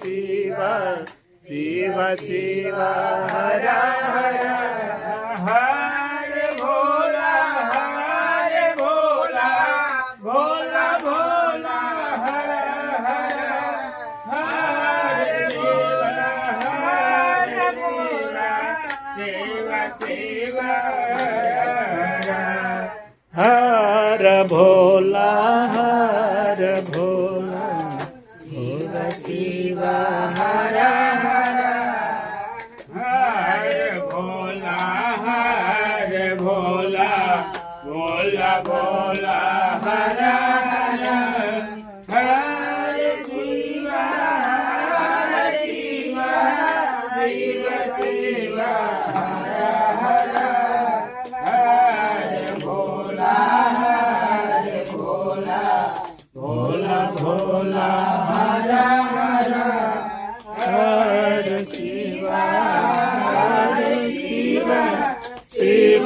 Shiv Shiv Shiv हर हर हरे Bhola Bhola Bhola Bhola हर हर हरे भोला Shiv Shiv हर भोला Shiv Shiv हर हर हरे Bhola Bhola Bhola हर हर हरे Shiv Shiv Shiv Shiv हर हर हरे Bhola Bhola Bhola हर हर हरे Shiv Shiv Shiv